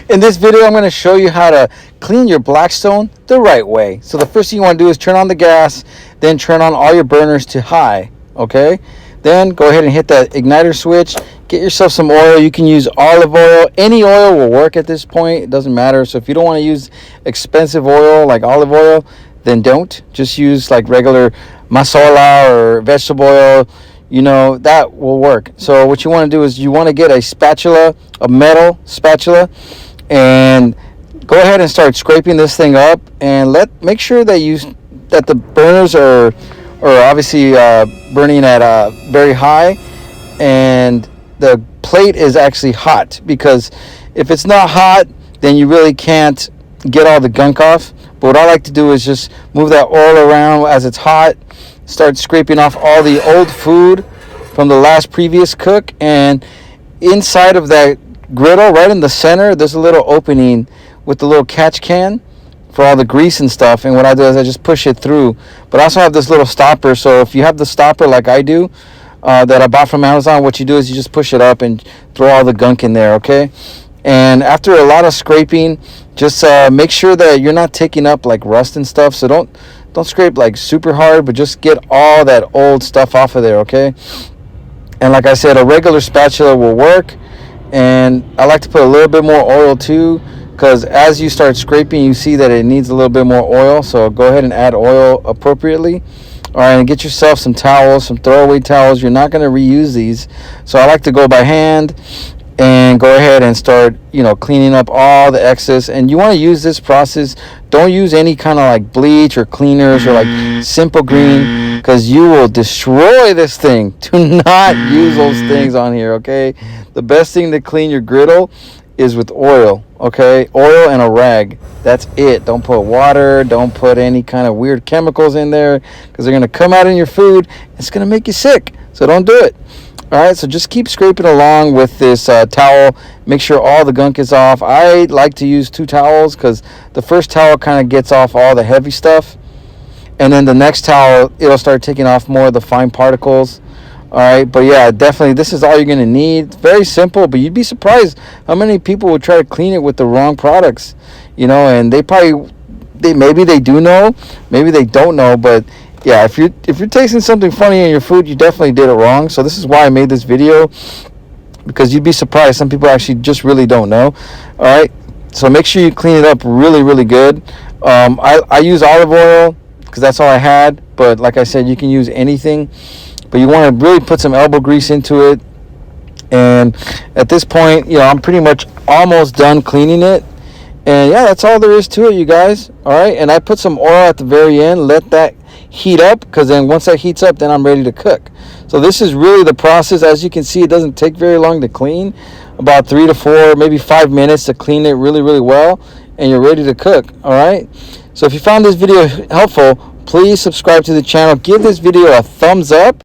In this video, I'm going to show you how to clean your Blackstone the right way. So the first thing you want to do is turn on the gas, then turn on all your burners to high, okay? Then go ahead and hit that igniter switch. Get yourself some oil. You can use olive oil. Any oil will work at this point. It doesn't matter. So if you don't want to use expensive oil like olive oil, then don't. Just use like regular masala or vegetable oil. You know, that will work. So what you want to do is you want to get a spatula, a metal spatula, and go ahead and start scraping this thing up, and make sure that the burners are obviously burning at very high, and the plate is actually hot, because if it's not hot, then you really can't get all the gunk off. But what I like to do is just move that oil around as it's hot, start scraping off all the old food from the previous cook, and inside of that griddle, right in the center, there's a little opening with the little catch can for all the grease and stuff. And what I do is I just push it through. But I also have this little stopper, so if you have the stopper like I do, that I bought from Amazon, what you do is you just push it up and throw all the gunk in there, okay? And after a lot of scraping, just make sure that you're not taking up like rust and stuff. So don't scrape like super hard, but just get all that old stuff off of there, okay? And like I said, a regular spatula will work. And I like to put a little bit more oil too, because as you start scraping, you see that it needs a little bit more oil. So go ahead and add oil appropriately. All right, and get yourself some towels, some throwaway towels. You're not going to reuse these, so I like to go by hand and go ahead and start, cleaning up all the excess. And you want to use this process. Don't use any kind of like bleach or cleaners or like Simple Green, because you will destroy this thing. Do not use those things on here, okay? The best thing to clean your griddle is with oil, okay? Oil and a rag. That's it. Don't put water. Don't put any kind of weird chemicals in there, because they're going to come out in your food. It's going to make you sick. So don't do it. All right, so just keep scraping along with this towel. Make sure all the gunk is off. I like to use 2 towels, because the first towel kind of gets off all the heavy stuff, and then the next towel, it'll start taking off more of the fine particles. All right, but yeah, definitely this is all you're going to need. It's very simple, but you'd be surprised how many people would try to clean it with the wrong products, and maybe they do know, maybe they don't know, but yeah, if you're tasting something funny in your food, you definitely did it wrong. So this is why I made this video, because you'd be surprised. Some people actually just really don't know. All right, so make sure you clean it up really, really good. I use olive oil because that's all I had, but like I said, you can use anything. But you want to really put some elbow grease into it. And at this point, I'm pretty much almost done cleaning it. And yeah, that's all there is to it, you guys. All right, and I put some oil at the very end. Let that heat up, because then once that heats up, then I'm ready to cook. So this is really the process. As you can see, it doesn't take very long to clean. About 3 to 4, maybe 5 minutes to clean it really, really well, and you're ready to cook. All right. So if you found this video helpful, please subscribe to the channel. Give this video a thumbs up.